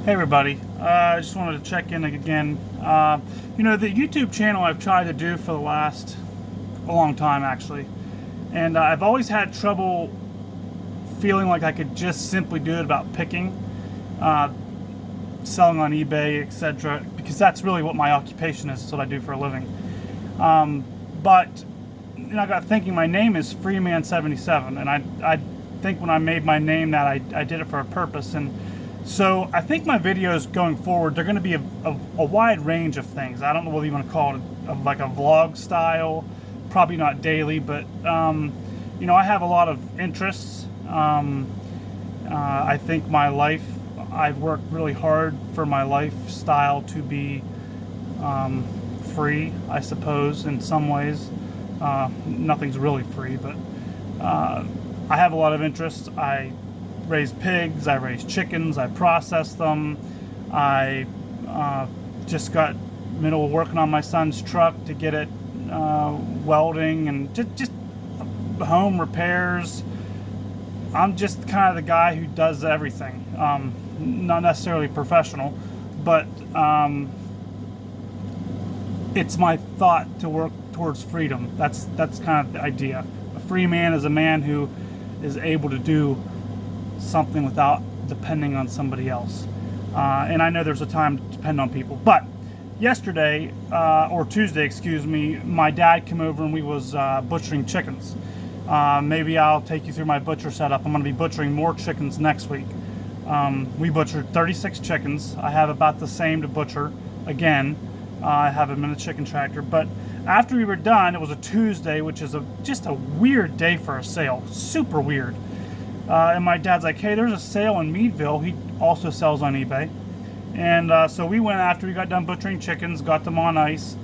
Hey everybody, I just wanted to check in again. The YouTube channel I've tried to do for the last a long time actually, and I've always had trouble feeling like I could just simply do it about picking, uh, selling on eBay, etc. Because that's really what my occupation is. It's what I do for a living. But I got thinking my name is Freeman77, and I think when I made my name that I did it for a purpose. And so I think my videos going forward, they're going to be a wide range of things. I don't know whether you want to call it like a vlog style, probably not daily, but I have a lot of interests. I think my life, I've worked really hard for my lifestyle to be free, I suppose, in some ways. Nothing's really free, but I have a lot of interests. I raise pigs, I raise chickens, I process them. I just got middle of working on my son's truck to get it welding and just home repairs. I'm just kind of the guy who does everything. Not necessarily professional, but it's my thought to work towards freedom. That's kind of the idea. A free man is a man who is able to do something without depending on somebody else. And I know there's a time to depend on people. But yesterday, or Tuesday, excuse me, my dad came over and we was butchering chickens. Maybe I'll take you through my butcher setup. I'm going to be butchering more chickens next week. We butchered 36 chickens. I have about the same to butcher again. I have a minute chicken tractor. But after we were done, it was a Tuesday, which is just a weird day for a sale. Super weird. And my dad's like, hey, there's a sale in Meadville. He also sells on eBay. And so we went after we got done butchering chickens, got them on ice.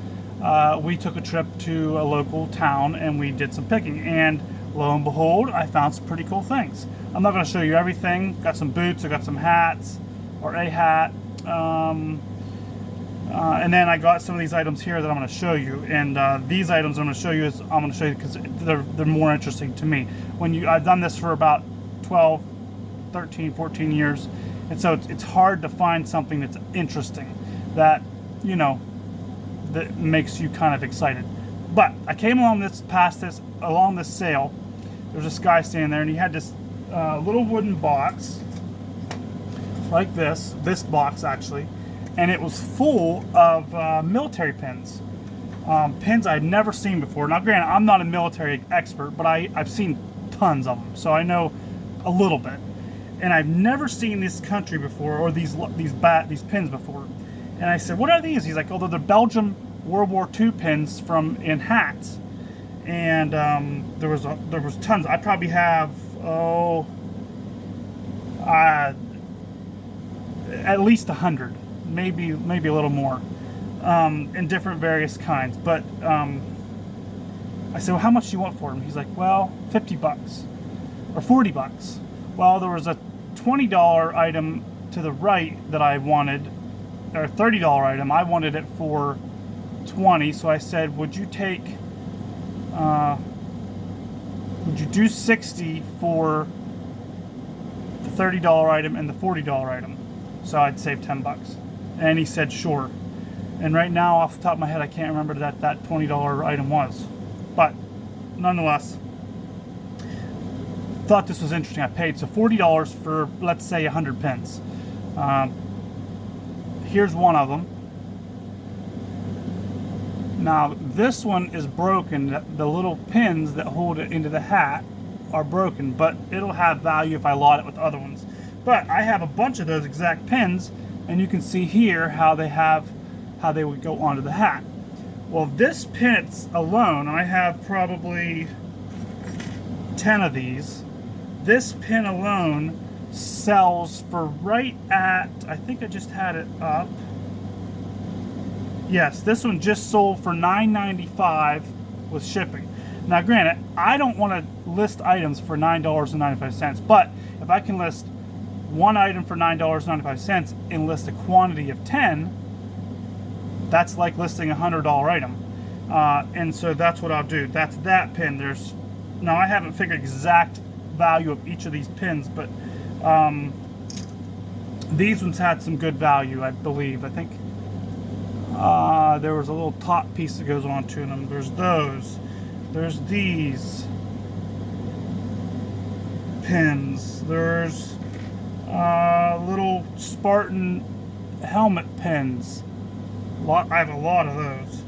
We took a trip to a local town and we did some picking. And lo and behold, I found some pretty cool things. I'm not going to show you everything. Got some boots, I got some hats, or a hat. And then I got some of these items here that I'm going to show you. And these items I'm going to show you because they're more interesting to me. I've done this for about 12, 13, 14 years. And so it's hard to find something that's interesting that, that makes you kind of excited. But I came along this sale. There was this guy standing there and he had this little wooden box like this box actually. And it was full of military pins. Pins I'd never seen before. Now granted, I'm not a military expert, but I've seen tons of them. So I know a little bit. And I've never seen this country before, or these pins before. And I said, what are these? He's like, oh, they're the Belgium World War II pins in hats. And there was tons. I probably have at least 100, maybe a little more, in different various kinds. But I said, well, how much do you want for them? He's like, well, $50 or $40. Well, there was a $20 item to the right that I wanted, or a $30 item. I wanted it for $20. So I said, would you do $60 for the $30 item and the $40 item? So I'd save $10. And he said, sure. And right now, off the top of my head, I can't remember that $20 item was. But nonetheless, thought this was interesting. I paid $40 for, let's say, 100 pins. Here's one of them. Now this one is broken. The little pins that hold it into the hat are broken, but it'll have value if I lot it with other ones. But I have a bunch of those exact pins, and you can see here how they would go onto the hat. Well, this pin alone, I have probably 10 of these. This pin alone sells for right at, I think I just had it up. Yes, this one just sold for $9.95 with shipping. Now granted, I don't want to list items for $9.95, but if I can list one item for $9.95 and list a quantity of 10, that's like listing a $100 item. And so that's what I'll do. That's that pin. Now I haven't figured exact value of each of these pins, but These ones had some good value, I believe. I think there was a little top piece that goes onto them. There's those. There's these pins. There's little Spartan helmet pins. I have a lot of those.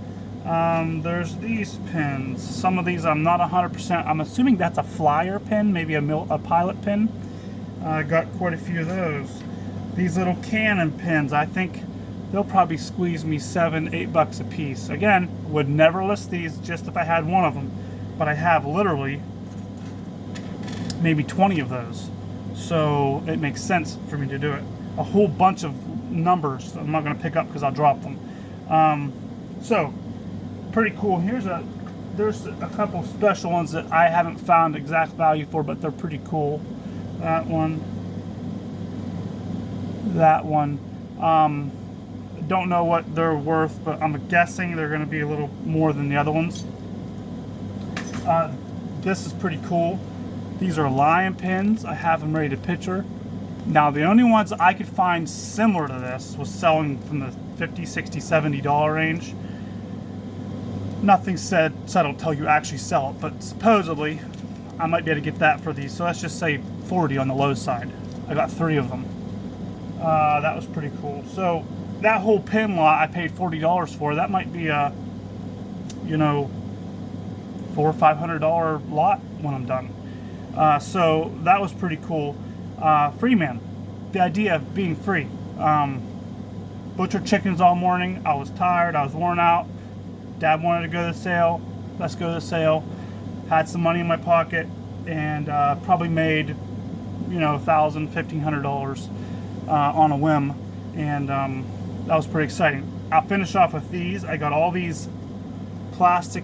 There's these pins. Some of these I'm not 100%. I'm assuming that's a flyer pin, maybe a pilot pin. I got quite a few of those. These little cannon pins, I think they'll probably squeeze me $7-8 a piece. Again, would never list these just if I had one of them, but I have literally maybe 20 of those, so it makes sense for me to do it. A whole bunch of numbers I'm not going to pick up because I'll drop them. So pretty cool. There's a couple special ones that I haven't found exact value for, but they're pretty cool. That one. Don't know what they're worth, but I'm guessing they're going to be a little more than the other ones. This is pretty cool. These are lion pins. I have them ready to picture. Now, the only ones I could find similar to this was selling from the $50, $60, $70 range. Nothing said it'll tell you actually sell it, but supposedly I might be able to get that for these. So let's just say 40 on the low side. I got 3 of them. That was pretty cool. So that whole pin lot I paid $40 for. That might be a, $400 or $500 lot when I'm done. So that was pretty cool. Free man. The idea of being free. Butchered chickens all morning. I was tired. I was worn out. Dad wanted to go to the sale. Let's go to the sale. Had some money in my pocket and probably made, $1,000, $1,500 on a whim, and that was pretty exciting. I'll finish off with these. I got all these plastic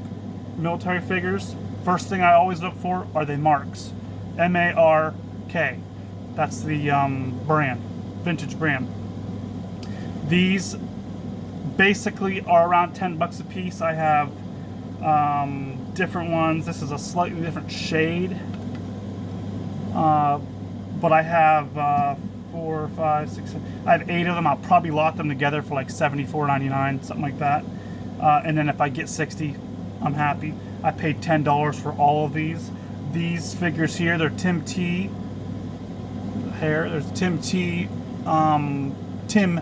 military figures. First thing I always look for are the marks. M-A-R-K. That's the brand, vintage brand. These basically are around $10 a piece. I have different ones. This is a slightly different shade, but I have 4, 5, 6, 7. I have 8 of them. I'll probably lot them together for like $74.99, something like that. And then if I get 60, I'm happy. I paid $10 for all of these. These figures here, they're Tim T. Hair. There's Tim T. Tim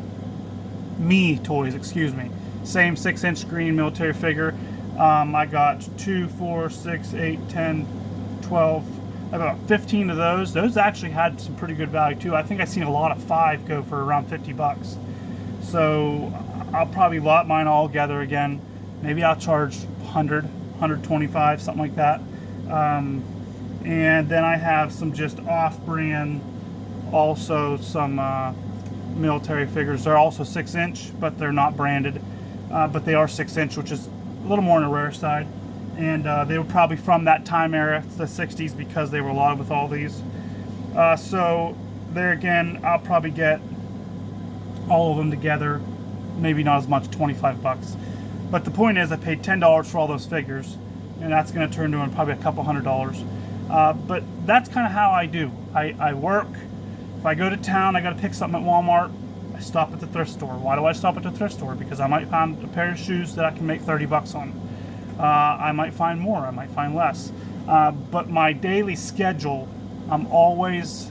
Me toys, excuse me. Same 6-inch green military figure. I got 2, 4, 6, 8, 10, 12. I got 15 of those. Those actually had some pretty good value too. I think I've seen a lot of 5 go for around $50. So I'll probably lot mine all together again. Maybe I'll charge 100, 125, something like that. And then I have some just off-brand, also some military figures. They're also 6-inch, but they're not branded. But they are 6-inch, which is a little more on the rare side. And they were probably from that time era, the 60s, because they were lotted with all these. So there again, I'll probably get all of them together, maybe not as much, $25. But the point is, I paid $10 for all those figures, and that's going to turn to probably a couple $100. But that's kind of how I do. I work. If I go to town, I got to pick something at Walmart. I stop at the thrift store. Why do I stop at the thrift store? Because I might find a pair of shoes that I can make $30 on. I might find more, I might find less. But my daily schedule, I'm always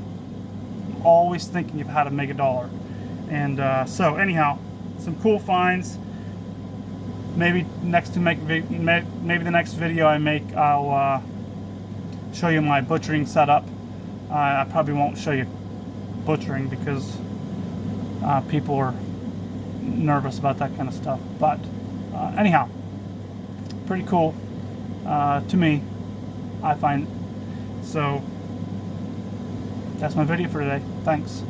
thinking of how to make $1. And so anyhow, some cool finds. Maybe the next video I make, I'll show you my butchering setup. I probably won't show you butchering because people are nervous about that kind of stuff. But anyhow, pretty cool to me, I find. So that's my video for today. Thanks.